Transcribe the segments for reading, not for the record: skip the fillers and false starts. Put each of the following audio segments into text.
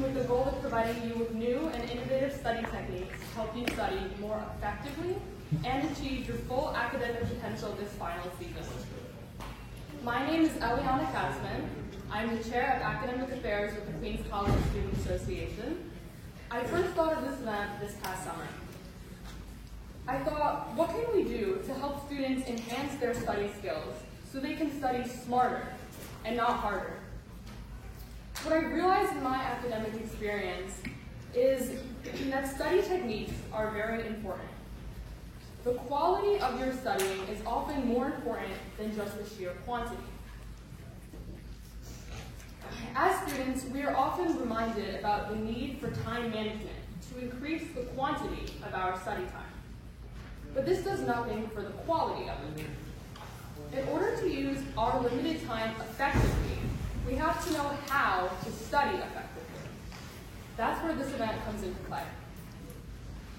with the goal of providing you with new and innovative study techniques to help you study more effectively and achieve your full academic potential this final season. My name is Eliana Katzman. I'm the Chair of Academic Affairs with the Queens College Student Association. I first thought of this event this past summer. I thought, what can we do to help students enhance their study skills so they can study smarter and not harder? What I realized in my academic experience is that study techniques are very important. The quality of your studying is often more important than just the sheer quantity. As students, we are often reminded about the need for time management to increase the quantity of our study time. But this does nothing for the quality of it. In order to use our limited time effectively, we have to know how to study effectively. That's where this event comes into play.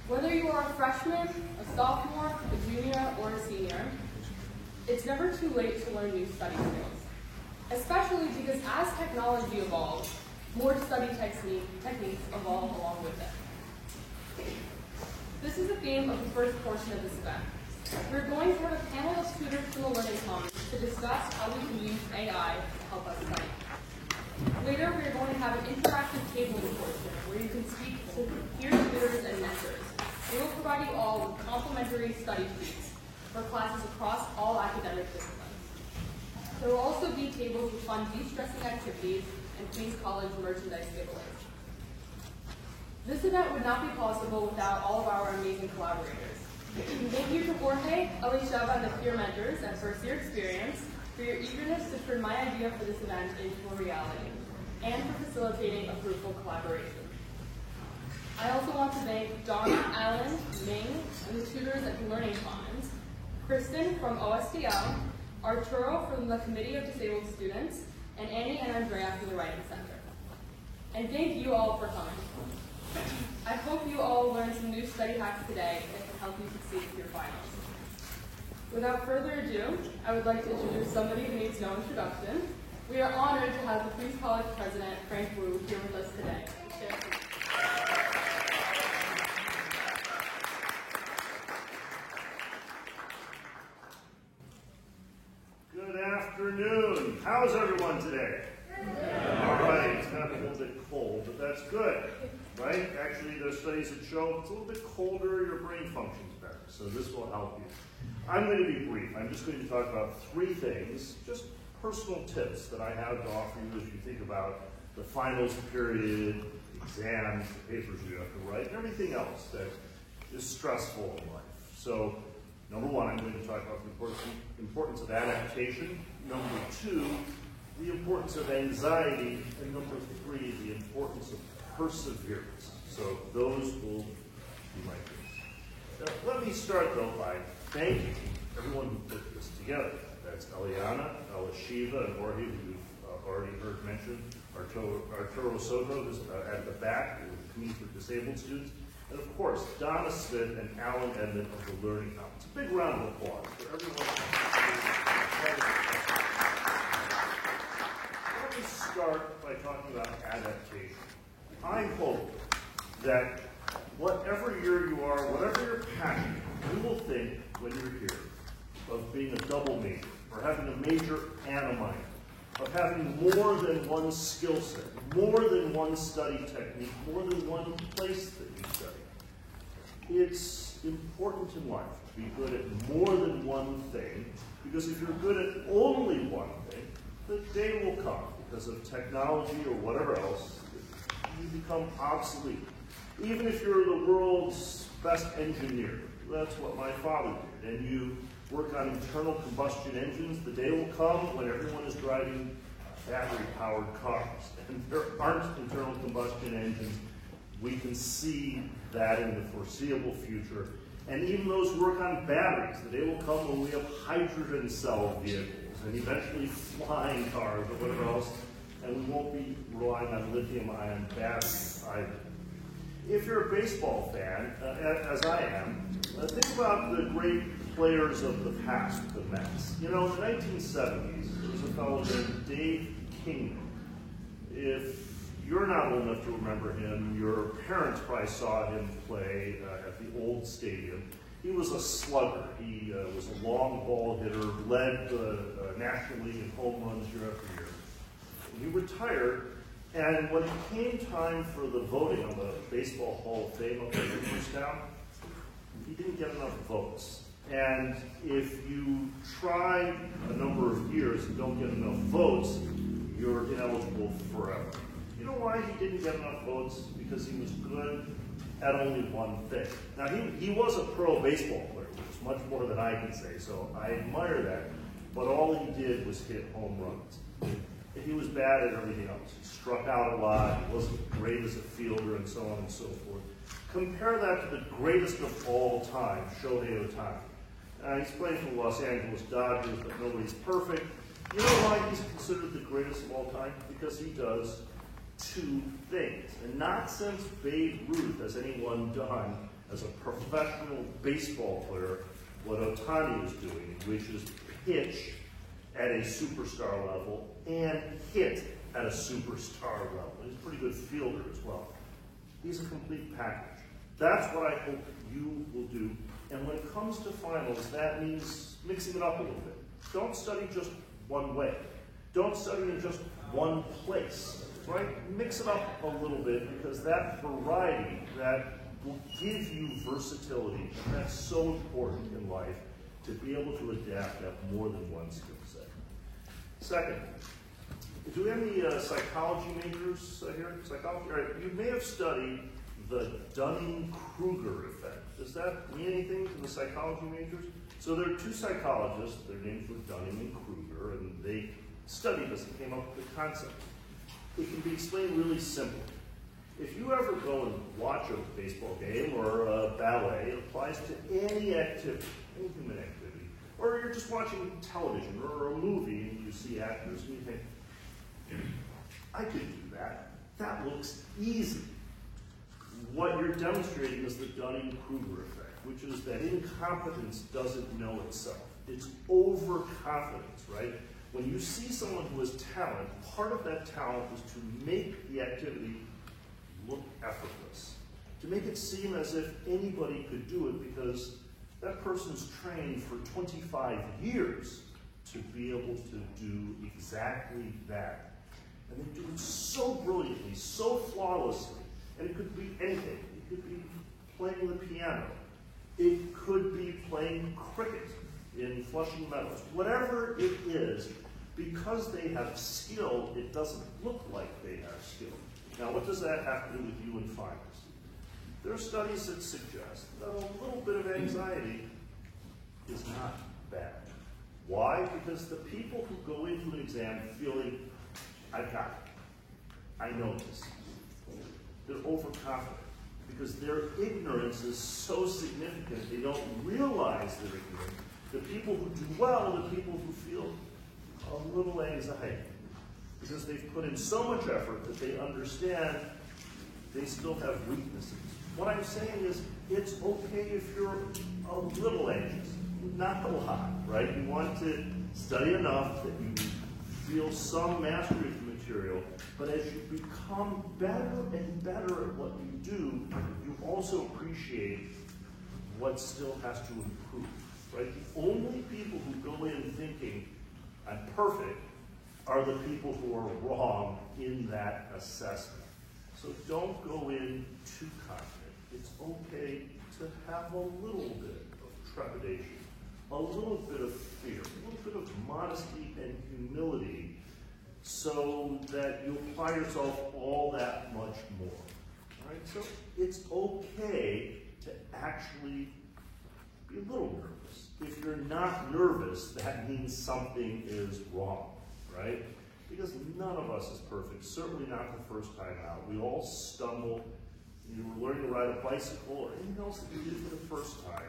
Whether you are a freshman, a sophomore, a junior, or a senior, it's never too late to learn new study skills, especially because as technology evolves, more study techniques evolve along with it. This is the theme of the first portion of this event. We're going to have a panel of tutors from the Learning Commons to discuss how we can use AI to help us study. Later, we're going to have an interactive tabling portion where you can speak to peer tutors and mentors. They will provide you all with complimentary study sheets for classes across all academic disciplines. There will also be tables with fun de-stressing activities and Queens College merchandise giveaways. This event would not be possible without all of our amazing collaborators. Thank you to Jorge, Elisheva, and the peer mentors at First Year Experience for your eagerness to turn my idea for this event into a reality, and for facilitating a fruitful collaboration. I also want to thank Donna, Alan, Ming, and the tutors at the Learning Commons, Kristen from OSDL, Arturo from the Committee of Disabled Students, and Annie and Andrea from the Writing Center. And thank you all for coming. I hope you all learned some new study hacks today that can help you succeed with your finals. Without further ado, I would like to introduce somebody who needs no introduction. We are honored to have the Queens College President, Frank Wu, here with us today. Good afternoon. How's everyone today? All right, it's kind of a little bit cold, but that's good, right? Actually, there's studies that show it's a little bit colder, your brain functions better, so this will help you. I'm going to be brief. I'm just going to talk about three things, just personal tips that I have to offer you as you think about the finals period, exams, the papers you have to write, and everything else that is stressful in life. So, number one, I'm going to talk about the importance of adaptation. Number two, the importance of anxiety. And number three, the importance of perseverance. So those will be my tips. Now, let me start, though, by thanking everyone who put this together. That's Eliana, Elisheva, and Jorge, who you've already heard mentioned. Arturo Soto, who's at the back, with the Committee for Disabled Students. And of course, Donna Smith and Alan Edmond of the Learning Commons. A big round of applause for everyone. Let me start by talking about adaptation. I hope that whatever year you are, whatever your passion, you will think when you're here of being a double major, or having a major and a minor, of having more than one skill set, more than one study technique, more than one place that you study. It's important in life to be good at more than one thing, because if you're good at only one thing, the day will come, because of technology or whatever else, you become obsolete. Even if you're the world's best engineer, that's what my father did, and you work on internal combustion engines, the day will come when everyone is driving battery-powered cars, and there aren't internal combustion engines. We can see that in the foreseeable future. And even those who work on batteries, the day will come when we have hydrogen cell vehicles and eventually flying cars or whatever else, and we won't be relying on lithium-ion batteries either. If you're a baseball fan, as I am, think about the great players of the past, the Mets. You know, in the 1970s, there was a fellow named Dave Kingman. If You're not old enough to remember him. Your parents probably saw him play at the old stadium. He was a slugger. He was a long ball hitter, led the National League in home runs year after year. He retired, and when it came time for the voting on the Baseball Hall of Fame up in Cooperstown, he didn't get enough votes. And if you try a number of years and don't get enough votes, you're ineligible forever. You know why he didn't get enough votes? Because he was good at only one thing. Now, he was a pro baseball player, which is much more than I can say, so I admire that. But all he did was hit home runs. And he was bad at everything else. He struck out a lot, he wasn't great as a fielder, and so on and so forth. Compare that to the greatest of all time, Shohei Ohtani. He's playing for the Los Angeles Dodgers, but nobody's perfect. You know why he's considered the greatest of all time? Because he does two things. And not since Babe Ruth has anyone done as a professional baseball player what Ohtani is doing, which is pitch at a superstar level and hit at a superstar level. He's a pretty good fielder as well. He's a complete package. That's what I hope you will do. And when it comes to finals, that means mixing it up a little bit. Don't study just one way. Don't study in just one place, right? Mix it up a little bit, because that variety, that will give you versatility, and that's so important in life, to be able to adapt at more than one skill set. Second, do we have any psychology majors here? Psychology? All right, you may have studied the Dunning-Kruger effect. Does that mean anything to the psychology majors? So there are two psychologists, their names were Dunning and Kruger, and they studied this and came up with the concept. It can be explained really simply. If you ever go and watch a baseball game or a ballet, it applies to any activity, any human activity. Or you're just watching television or a movie and you see actors and you think, I could do that. That looks easy. What you're demonstrating is the Dunning-Kruger effect, which is that incompetence doesn't know itself. It's overconfidence, right? When you see someone who has talent, part of that talent is to make the activity look effortless, to make it seem as if anybody could do it, because that person's trained for 25 years to be able to do exactly that. And they do it so brilliantly, so flawlessly. And it could be anything. It could be playing the piano. It could be playing cricket in Flushing Meadows. Whatever it is, because they have skill, it doesn't look like they have skill. Now, what does that have to do with you in finals? There are studies that suggest that a little bit of anxiety is not bad. Why? Because the people who go into an exam feeling, I've got it, I know this, they're overconfident, because their ignorance is so significant they don't realize they're ignorant. The people who do well are the people who feel a little anxiety, because they've put in so much effort that they understand they still have weaknesses. What I'm saying is, it's okay if you're a little anxious, not a lot, right? You want to study enough that you feel some mastery of the material, but as you become better and better at what you do, you also appreciate what still has to improve, right? The only people who go in thinking, I'm perfect, are the people who are wrong in that assessment. So don't go in too confident. It's okay to have a little bit of trepidation, a little bit of fear, a little bit of modesty and humility, so that you apply yourself all that much more. All right? So it's okay to actually be a little nervous. If you're not nervous, that means something is wrong, right? Because none of us is perfect, certainly not the first time out. We all stumble. You were learning to ride a bicycle or anything else that you did for the first time.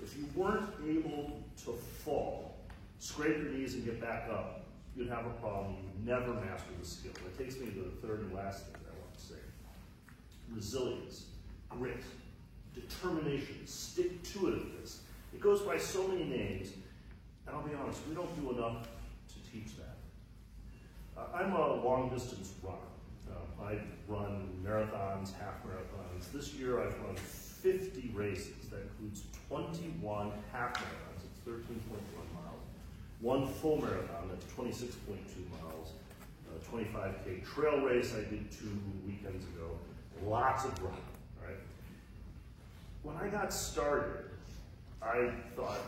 If you weren't able to fall, scrape your knees and get back up, you'd have a problem. You would never master the skill. That takes me to the third and last thing that I want to say. Resilience, grit, determination, stick-to-itiveness. It goes by so many names, and I'll be honest, we don't do enough to teach that. I'm a long-distance runner, I run marathons, half marathons. This year I've run 50 races. That includes 21 half marathons. It's 13.1 miles. One full marathon, that's 26.2 miles. 25K trail race I did 2 weekends ago. Lots of running, right? When I got started, I thought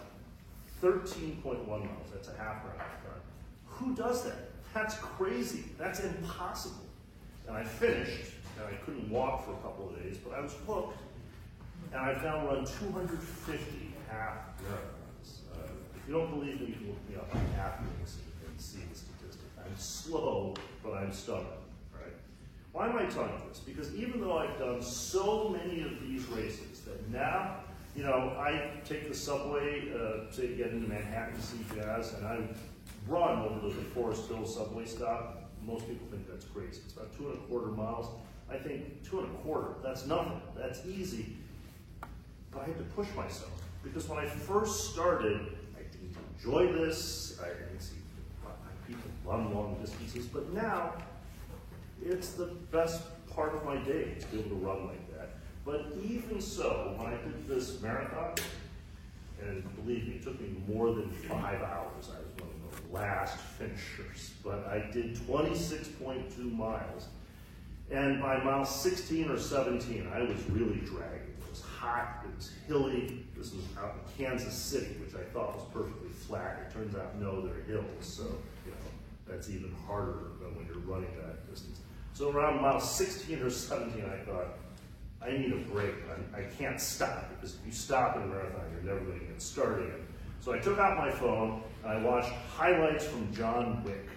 13.1 miles, that's a half marathon. Who does that? That's crazy. That's impossible. And I finished, and I couldn't walk for a couple of days, but I was hooked. And I've now run 250 half marathons. If you don't believe me, you can look me up on Athletes and see the statistics. I'm slow, but I'm stubborn, right? Why am I telling you this? Because even though I've done so many of these races that now, you know, I take the subway to get into Manhattan to see jazz, and I run over to the Forest Hill subway stop. Most people think that's crazy. It's about 2.25 miles. I think 2.25, that's nothing. That's easy. But I had to push myself. Because when I first started, I didn't enjoy this. I didn't see people run long distances. But now, it's the best part of my day to be able to run like that. But even so, when I did this marathon, and believe me, it took me more than 5 hours. I was one of the last finishers. But I did 26.2 miles. And by mile 16 or 17, I was really dragging. It was hot, it was hilly. This was out in Kansas City, which I thought was perfectly flat. It turns out, no, they're hills. So, you know, that's even harder than when you're running that distance. So around mile 16 or 17, I thought, I need a break. I can't stop, because if you stop in a marathon, you're never going to get started again. So I took out my phone, and I watched highlights from John Wick.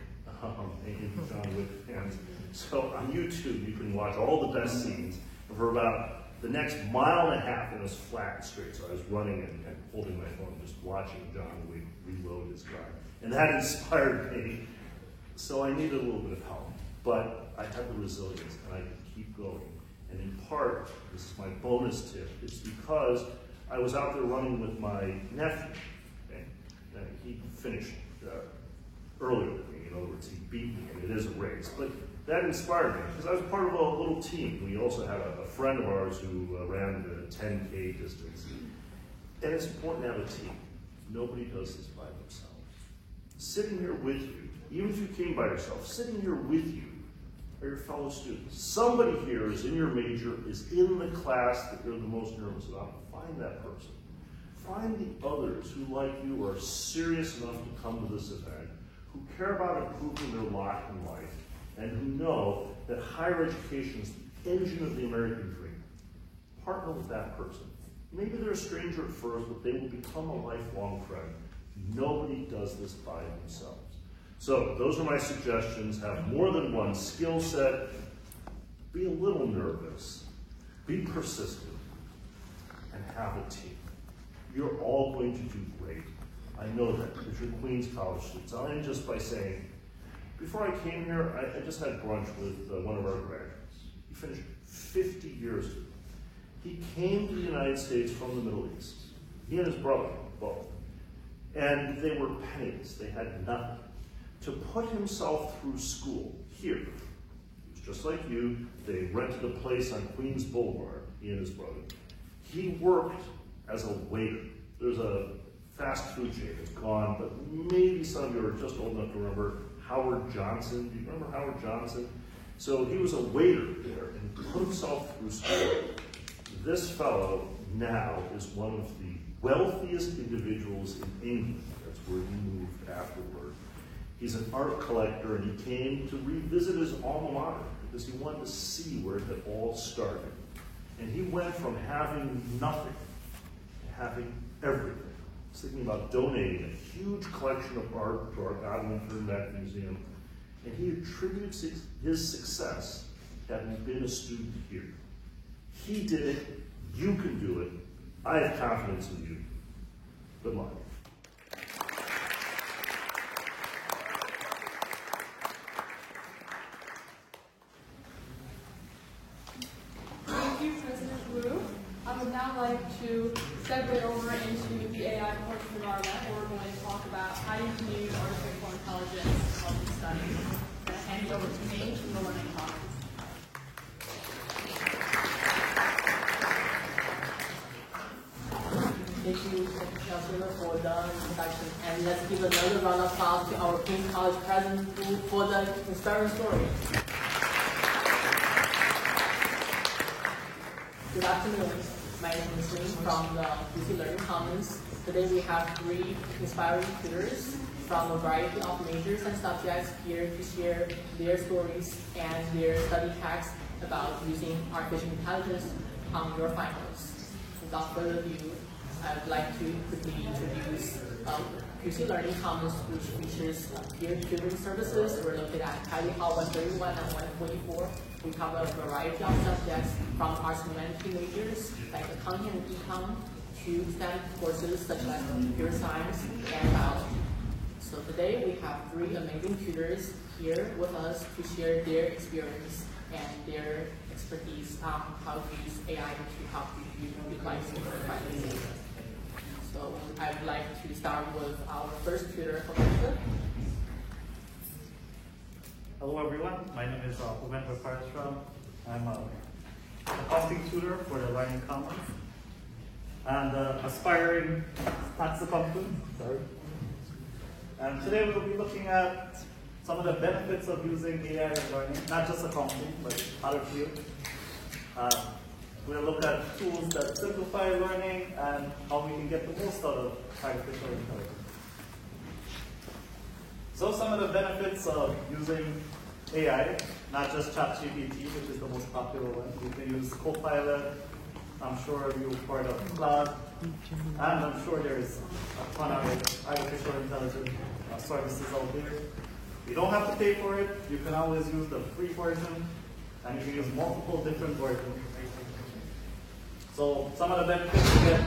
Thank you, John Wick fans. So on YouTube, you can watch all the best scenes. And for about the next mile and a half, it was flat and straight. So I was running and holding my phone, just watching John Wick reload his car. And that inspired me. So I needed a little bit of help. But I had the resilience, and I could keep going. And in part, this is my bonus tip, it's because I was out there running with my nephew. Okay? And he finished earlier than me. In other words, he beat me, and it is a race. But that inspired me, because I was part of a little team. We also had a friend of ours who ran the 10K distance. And it's important to have a team. Nobody does this by themselves. Sitting here with you, even if you came by yourself, sitting here with you are your fellow students. Somebody here is in your major, is in the class that you're the most nervous about. Find that person. Find the others who, like you, are serious enough to come to this event, who care about improving their lot in life, and who know that higher education is the engine of the American dream. Partner with that person. Maybe they're a stranger at first, but they will become a lifelong friend. Nobody does this by themselves. So those are my suggestions. Have more than one skill set. Be a little nervous. Be persistent. And have a team. You're all going to do great. I know that because you're Queens College students. I'll end just by saying, before I came here, I just had brunch with one of our graduates. He finished 50 years ago. He came to the United States from the Middle East. He and his brother, both. And they were penniless. They had nothing. To put himself through school here, he was just like you. They rented a place on Queens Boulevard, he and his brother. He worked as a waiter. There's a fast food chain, it's gone, but maybe some of you are just old enough to remember Howard Johnson. Do you remember Howard Johnson? So he was a waiter there and put himself through school. This fellow now is one of the wealthiest individuals in England. That's where he moved afterward. He's an art collector, and he came to revisit his alma mater because he wanted to see where it had all started. And he went from having nothing to having everything. He's thinking about donating a huge collection of art to our Godwin Fernbeck Museum, and he attributes his success to having been a student here. He did it. You can do it. I have confidence in you. Good luck. Thank you, President Wu. I would now like to segue over into the AI portion of our event, where we're going to talk about how you can use artificial intelligence to help you study. I'm going to hand it over to me from the Learning Commons. Thank you, Chancellor, for the introduction. And let's give another round of applause to our King College president for the inspiring story. Good afternoon. My name is Ling from the UC Learning Commons. Today we have 3 inspiring tutors from a variety of majors and subjects here to share their stories and their study hacks about using artificial intelligence on your finals. Without further ado, I would like to quickly introduce UC Learning Commons, which features peer tutoring services. We're located at Kylie Hall 131 and 144. We cover a variety of subjects from arts and humanities majors like accounting and econ to STEM courses such as computer science and biology. So today we have 3 amazing tutors here with us to share their experience and their expertise on how to use AI to help you utilize your finance. So I would like to start with our first tutor, Bhuvendra. Hello everyone, my name is Bhuvendra Parashram. I'm an accounting tutor for the Learning Commons and aspiring tax accountant. And today we'll be looking at some of the benefits of using AI in learning, not just accounting, but other fields. We'll look at tools that simplify learning and how we can get the most out of artificial intelligence. So some of the benefits of using AI, not just ChatGPT, which is the most popular one. You can use Copilot. I'm sure you've heard of Claude. And I'm sure there's a ton of artificial intelligence services out there. You don't have to pay for it. You can always use the free version, and you can use multiple different versions. So some of the benefits, you get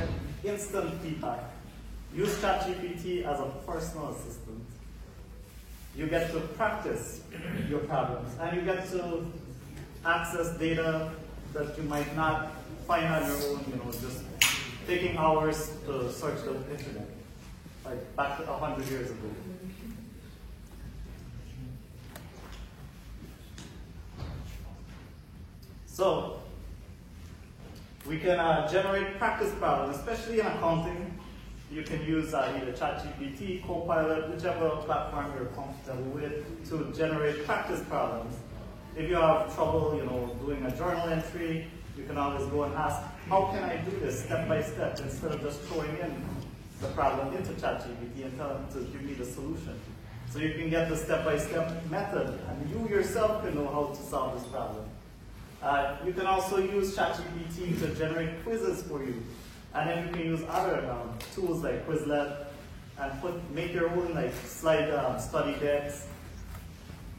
instant feedback. Use ChatGPT as a personal assistant. You get to practice your problems, and you get to access data that you might not find on your own, just taking hours to search the internet, like back to 100 years ago. So, we can generate practice problems, especially in accounting. You can use either ChatGPT, Copilot, whichever platform you're comfortable with, to generate practice problems. If you have trouble, doing a journal entry, you can always go and ask, how can I do this step by step, instead of just throwing in the problem into ChatGPT and tell them to give me the solution. So you can get the step-by-step method, and you yourself can know how to solve this problem. You can also use ChatGPT to generate quizzes for you. And then you can use other tools like Quizlet and make your own slide study decks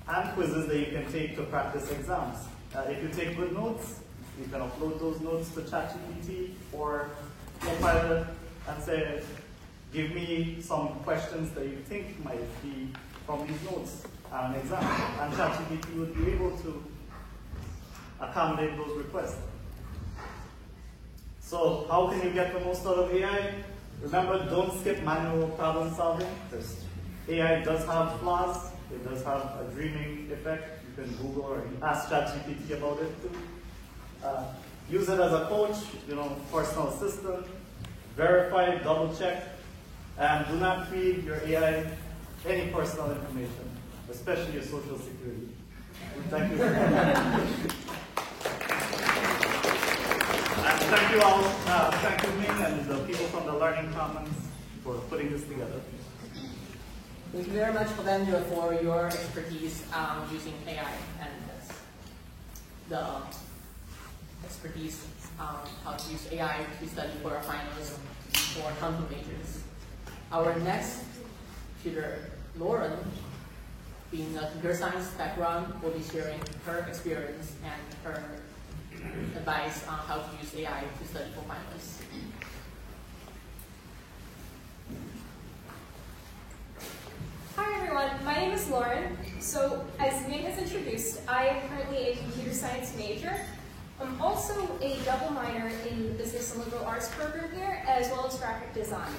and quizzes that you can take to practice exams. If you take good notes, you can upload those notes to ChatGPT or Copilot and say, give me some questions that you think might be from these notes on an exam. And ChatGPT would be able to accommodate those requests. So how can you get the most out of AI? Remember, don't skip manual problem solving. AI does have flaws. It does have a dreaming effect. You can Google or ask ChatGPT about it too. Use it as a coach, personal assistant. Verify, double check, and do not feed your AI any personal information, especially your social security. Thank you very much. Thank you all, thank you Ming and the people from the Learning Commons for putting this together. Thank you very much, Bhuvendra, for your expertise using AI and the expertise on how to use AI to study for our finals for accounting majors. Our next tutor, Lauren, being a computer science background, will be sharing her experience and her advice on how to use AI to study for finals. Hi everyone, my name is Lauren. So as Ming has introduced, I am currently a computer science major. I'm also a double minor in the Business and Liberal Arts program here, as well as graphic design.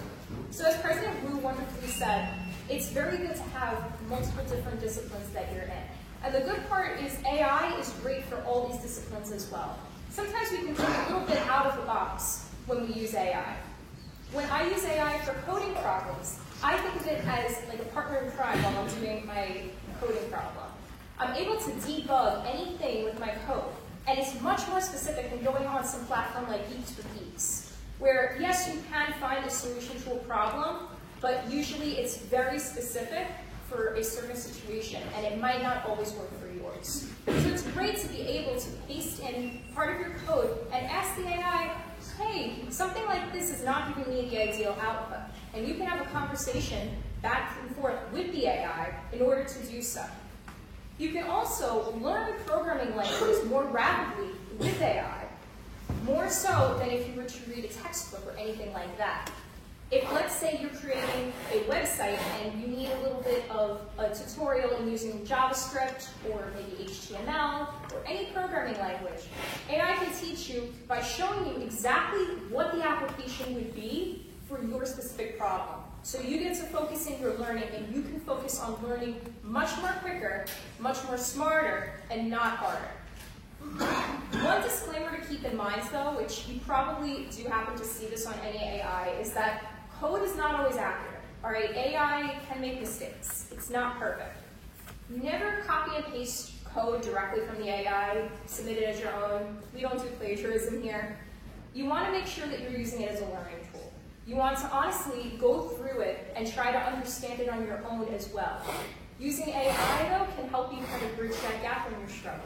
So as President Wu wonderfully said, it's very good to have multiple different disciplines that you're in. And the good part is AI is great for all these disciplines as well. Sometimes we can think a little bit out of the box when we use AI. When I use AI for coding problems, I think of it as like a partner in crime while I'm doing my coding problem. I'm able to debug anything with my code, and it's much more specific than going on some platform like Geeks for Geeks, where yes, you can find a solution to a problem, but usually it's very specific for a certain situation, and it might not always work for yours. So it's great to be able to paste in part of your code and ask the AI, hey, something like this is not giving me the ideal output. And you can have a conversation back and forth with the AI in order to do so. You can also learn programming languages more rapidly with AI, more so than if you were to read a textbook or anything like that. If, let's say, you're creating a website and you need a little bit of a tutorial in using JavaScript or maybe HTML or any programming language, AI can teach you by showing you exactly what the application would be for your specific problem. So you get to focus in your learning, and you can focus on learning much more quicker, much more smarter, and not harder. One disclaimer to keep in mind, though, which you probably do happen to see this on any AI, is that code is not always accurate. All right, AI can make mistakes. It's not perfect. Never copy and paste code directly from the AI, submit it as your own. We don't do plagiarism here. You want to make sure that you're using it as a learning tool. You want to honestly go through it and try to understand it on your own as well. Using AI, though, can help you kind of bridge that gap when you're struggling.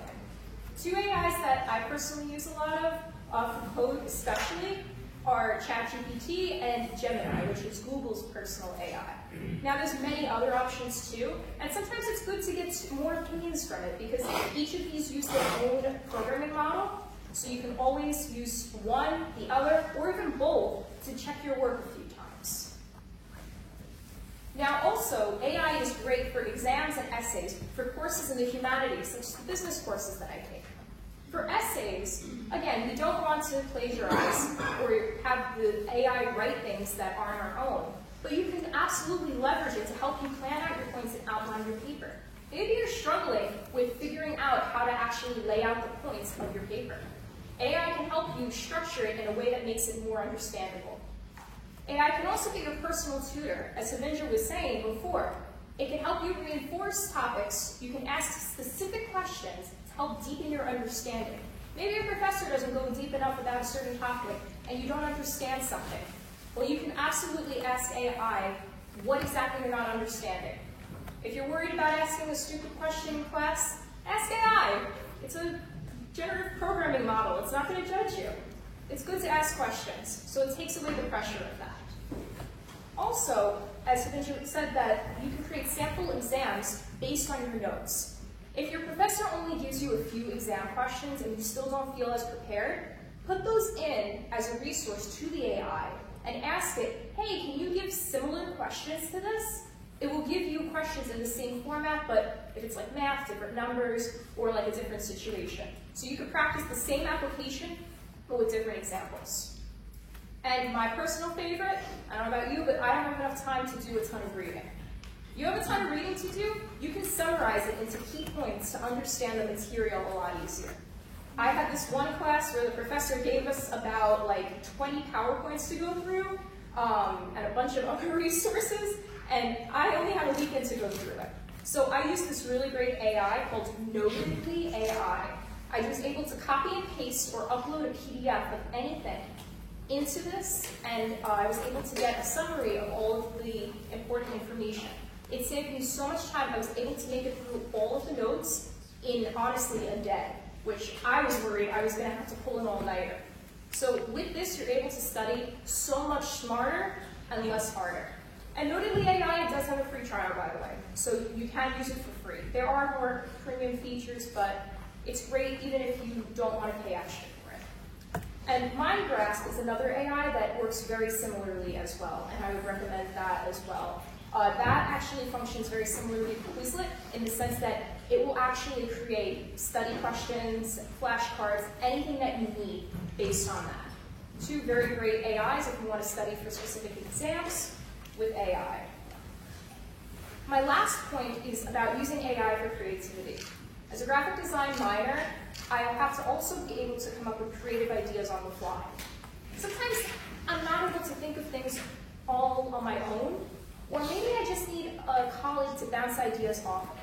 Two AIs that I personally use a lot of, for code especially, are ChatGPT and Gemini, which is Google's personal AI. Now there's many other options too, and sometimes it's good to get more opinions from it because each of these use their own programming model, so you can always use one, the other, or even both to check your work a few times. Now also, AI is great for exams and essays, for courses in the humanities, such as the business courses that I take. For essays, again, we don't want to plagiarize or have the AI write things that aren't our own, but you can absolutely leverage it to help you plan out your points and outline your paper. Maybe you're struggling with figuring out how to actually lay out the points of your paper. AI can help you structure it in a way that makes it more understandable. AI can also be your personal tutor. As Savindra was saying before, it can help you reinforce topics. You can ask specific questions to help deepen your understanding. Maybe your professor doesn't go deep enough about a certain topic and you don't understand something. Well, you can absolutely ask AI what exactly you're not understanding. If you're worried about asking a stupid question in class, ask AI. It's a generative programming model. It's not going to judge you. It's good to ask questions, so it takes away the pressure of that. Also, as Savindra said, that you can create sample exams based on your notes. If your professor only gives you a few exam questions and you still don't feel as prepared, put those in as a resource to the AI and ask it, hey, can you give similar questions to this? It will give you questions in the same format, but if it's like math, different numbers, or like a different situation. So you could practice the same application, but with different examples. And my personal favorite, I don't know about you, but I don't have enough time to do a ton of reading. You have a ton of reading to do, you can summarize it into key points to understand the material a lot easier. I had this one class where the professor gave us about like 20 PowerPoints to go through, and a bunch of other resources, and I only had a weekend to go through it. So I used this really great AI called Notedly AI. I was able to copy and paste or upload a PDF of anything into this, and I was able to get a summary of all of the important information. It saved me so much time. I was able to make it through all of the notes in, honestly, a day, which I was worried I was going to have to pull an all-nighter. So with this, you're able to study so much smarter and less harder. And Notedly AI does have a free trial, by the way, so you can use it for free. There are more premium features, but it's great even if you don't want to pay extra for it. And MindGrasp is another AI that works very similarly as well, and I would recommend that as well. That actually functions very similarly to Quizlet in the sense that it will actually create study questions, flashcards, anything that you need based on that. Two very great AIs if you want to study for specific exams with AI. My last point is about using AI for creativity. As a graphic design minor, I have to also be able to come up with creative ideas on the fly. Sometimes I'm not able to think of things all on my own, or maybe I just need a colleague to bounce ideas off of.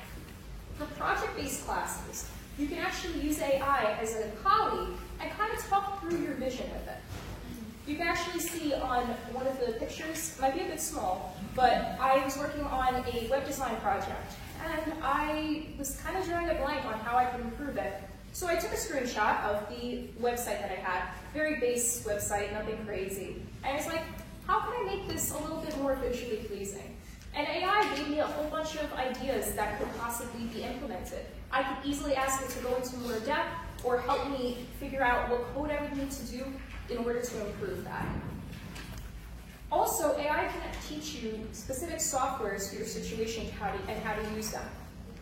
For project-based classes, you can actually use AI as a colleague and kind of talk through your vision with it. You can actually see on one of the pictures, it might be a bit small, but I was working on a web design project, and I was kind of drawing a blank on how I could improve it. So I took a screenshot of the website that I had, very base website, nothing crazy. And I was like, how can I make this a little bit more visually pleasing? And AI gave me a whole bunch of ideas that could possibly be implemented. I could easily ask it to go into more depth or help me figure out what code I would need to do in order to improve that. Also, AI can teach you specific softwares for your situation and how to use them.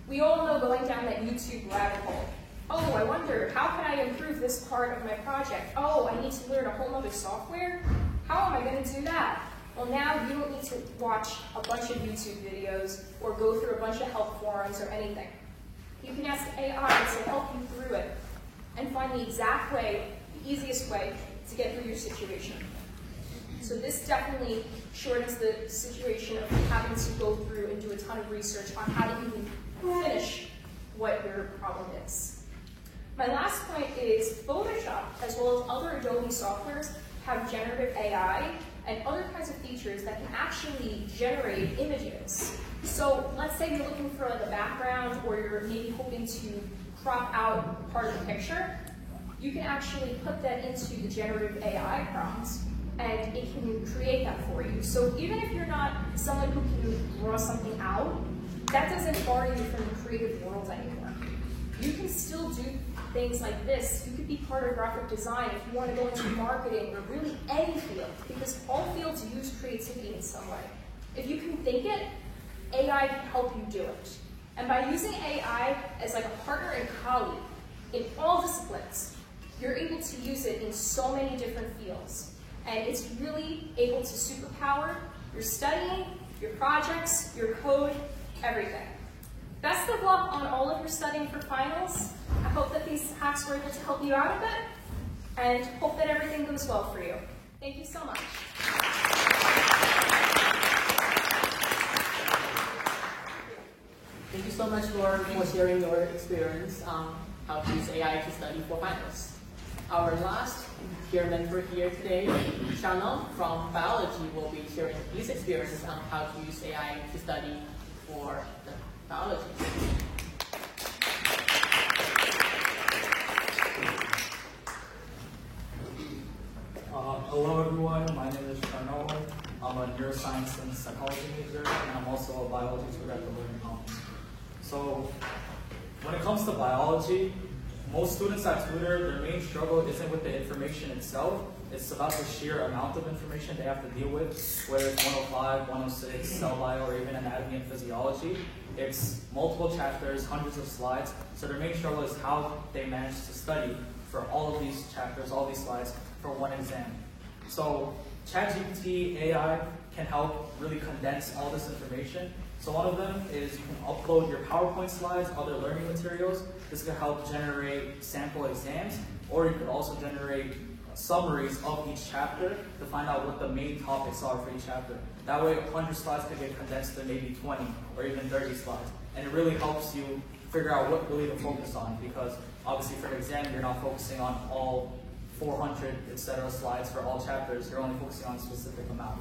We all know going down that YouTube rabbit hole. Oh, I wonder, how can I improve this part of my project? Oh, I need to learn a whole other software? How am I going to do that? Well, now you don't need to watch a bunch of YouTube videos or go through a bunch of help forums or anything. You can ask AI to help you through it and find the exact way, the easiest way to get through your situation. So this definitely shortens the situation of having to go through and do a ton of research on how to even finish what your problem is. My last point is Photoshop, as well as other Adobe softwares, have generative AI and other kinds of features that can actually generate images. So let's say you're looking for like a background, or you're maybe hoping to crop out part of the picture. You can actually put that into the generative AI prompts, and it can create that for you. So even if you're not someone who can draw something out, that doesn't bar you from the creative world anymore. You can still do things like this. You could be part of graphic design if you want to go into marketing or really any field, because all fields use creativity in some way. If you can think it, AI can help you do it. And by using AI as like a partner and colleague in all disciplines, you're able to use it in so many different fields. And it's really able to superpower your studying, your projects, your code, everything. Best of luck on all of your studying for finals. I hope that these hacks were able to help you out a bit, and hope that everything goes well for you. Thank you so much. Thank you so much for sharing your experience on how to use AI to study for finals. Our last peer mentor here today, Shannon from biology, will be sharing his experiences on how to use AI to study for the biology. Hello everyone, my name is Shannon. I'm a neuroscience and psychology major, and I'm also a biology tutor at the Learning Commons. So, when it comes to biology, most students at Tutor, their main struggle isn't with the information itself, it's about the sheer amount of information they have to deal with, whether it's 105, 106, cell bio, or even anatomy and physiology. It's multiple chapters, hundreds of slides, so their main struggle is how they manage to study for all of these chapters, all these slides, for one exam. So ChatGPT AI can help really condense all this information. So one of them is you can upload your PowerPoint slides, other learning materials. This can help generate sample exams, or you could also generate summaries of each chapter to find out what the main topics are for each chapter. That way 100 slides can get condensed to maybe 20 or even 30 slides. And it really helps you figure out what really to focus on, because obviously for an exam you're not focusing on all 400, etc. slides for all chapters, you're only focusing on a specific amount.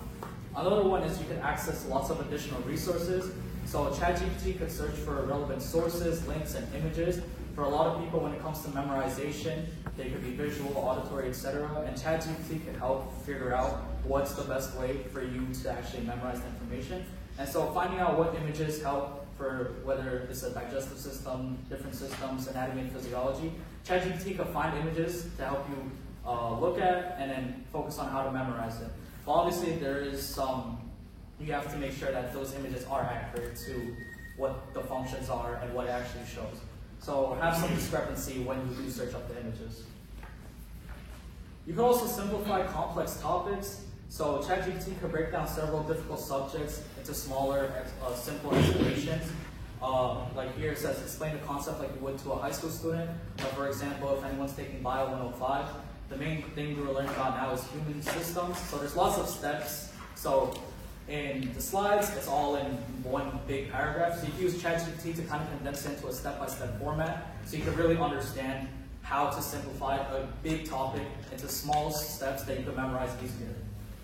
Another one is you can access lots of additional resources. So ChatGPT could search for relevant sources, links, and images. For a lot of people, when it comes to memorization, they could be visual, auditory, etc. And ChatGPT can help figure out what's the best way for you to actually memorize the information. And so finding out what images help for whether it's a digestive system, different systems, anatomy and physiology, ChatGPT can find images to help you look at and then focus on how to memorize it. But obviously there is some, you have to make sure that those images are accurate to what the functions are and what it actually shows. So have some discrepancy when you do search up the images. You can also simplify complex topics. So ChatGPT can break down several difficult subjects into smaller, simple explanations. Like here it says, explain the concept like you would to a high school student. For example, if anyone's taking Bio 105, the main thing we're learning about now is human systems. So there's lots of steps So in the slides, it's all in one big paragraph. So you can use ChatGPT to kind of condense it into a step-by-step format, so you can really understand how to simplify a big topic into small steps that you can memorize easier.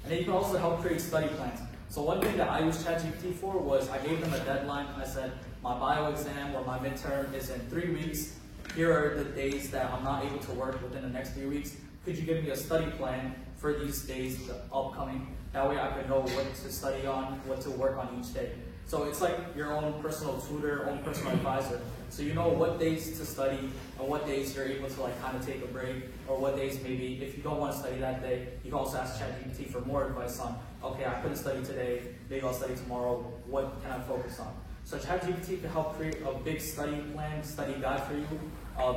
And then you can also help create study plans. So one thing that I used ChatGPT for was I gave them a deadline. I said, my bio exam or my midterm is in 3 weeks. Here are the days that I'm not able to work within the next 3 weeks. Could you give me a study plan for these days, the upcoming? That way I could know what to study on, what to work on each day. So it's like your own personal tutor, own personal advisor. So you know what days to study and what days you're able to like kind of take a break, or what days maybe if you don't want to study that day, you can also ask ChatGPT for more advice on, okay, I couldn't study today, maybe I'll study tomorrow, what can I focus on? So ChatGPT can help create a big study plan, study guide for you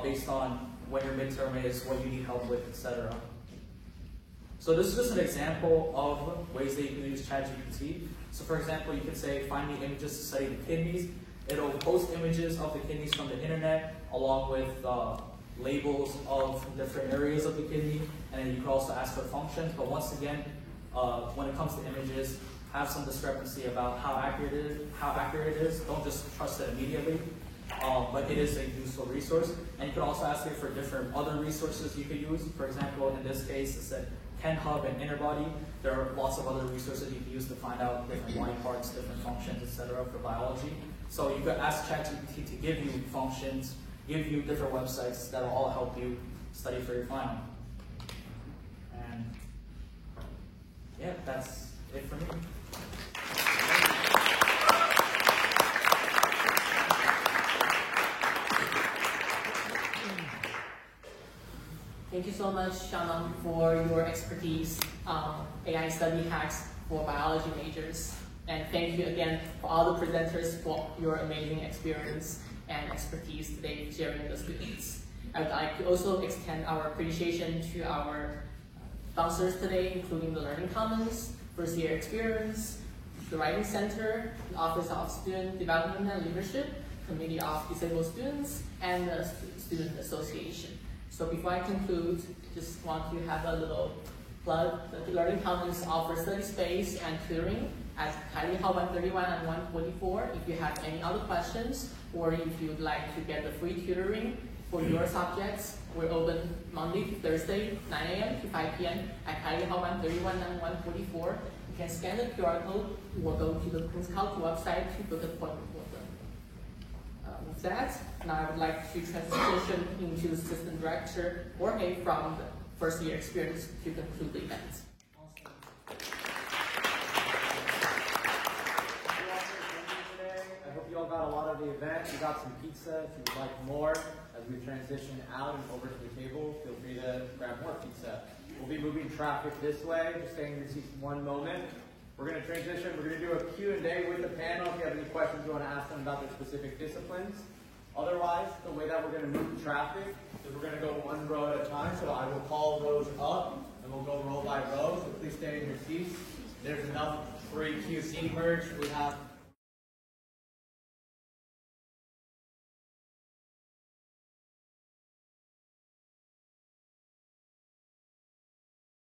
based on when your midterm is, what you need help with, etc. So this is just an example of ways that you can use ChatGPT. So for example, you could say, find me images to study the kidneys. It'll post images of the kidneys from the internet, along with labels of different areas of the kidney. And then you can also ask for functions. But once again, when it comes to images, have some discrepancy about how accurate it is. Don't just trust it immediately. But it is a useful resource. And you can also ask it for different other resources you could use. For example, in this case, it said KenHub and Interbody. There are lots of other resources you can use to find out different body parts, different functions, etc. for biology. So you could ask ChatGPT to give you functions, give you different websites that will all help you study for your final. And yeah, that's it for me. Thank you so much, Shannon, for your expertise on AI study hacks for biology majors. And thank you again for all the presenters for your amazing experience and expertise today sharing with the students. I would like to also extend our appreciation to our sponsors today, including the Learning Commons, First Year Experience, the Writing Center, the Office of Student Development and Leadership, Committee of Disabled Students, and the Student Association. So before I conclude, just want to have a little plug. The Learning Commons offers study space and tutoring at Kylie Hall 131 and 144. If you have any other questions, or if you'd like to get the free tutoring for your subjects, we're open Monday to Thursday, 9 a.m. to 5 p.m. at Kylie Hall 131 and 144. You can scan the QR code or go to the Queen's College website to book an appointment with them. With that, now I would like to transition into the Assistant Director, Jorge, from the First Year Experience to conclude the event. I hope you all got a lot of the event. You got some pizza. If you would like more, as we transition out and over to the table, feel free to grab more pizza. We'll be moving traffic this way. Just staying in your seats one moment. We're going to transition. We're going to do a Q&A with the panel if you have any questions you want to ask them about their specific disciplines. Otherwise, the way that we're going to move traffic is we're going to go one row at a time. So I will call rows up, and we'll go row by row. So please stay in your seats. There's enough free QC merch. We have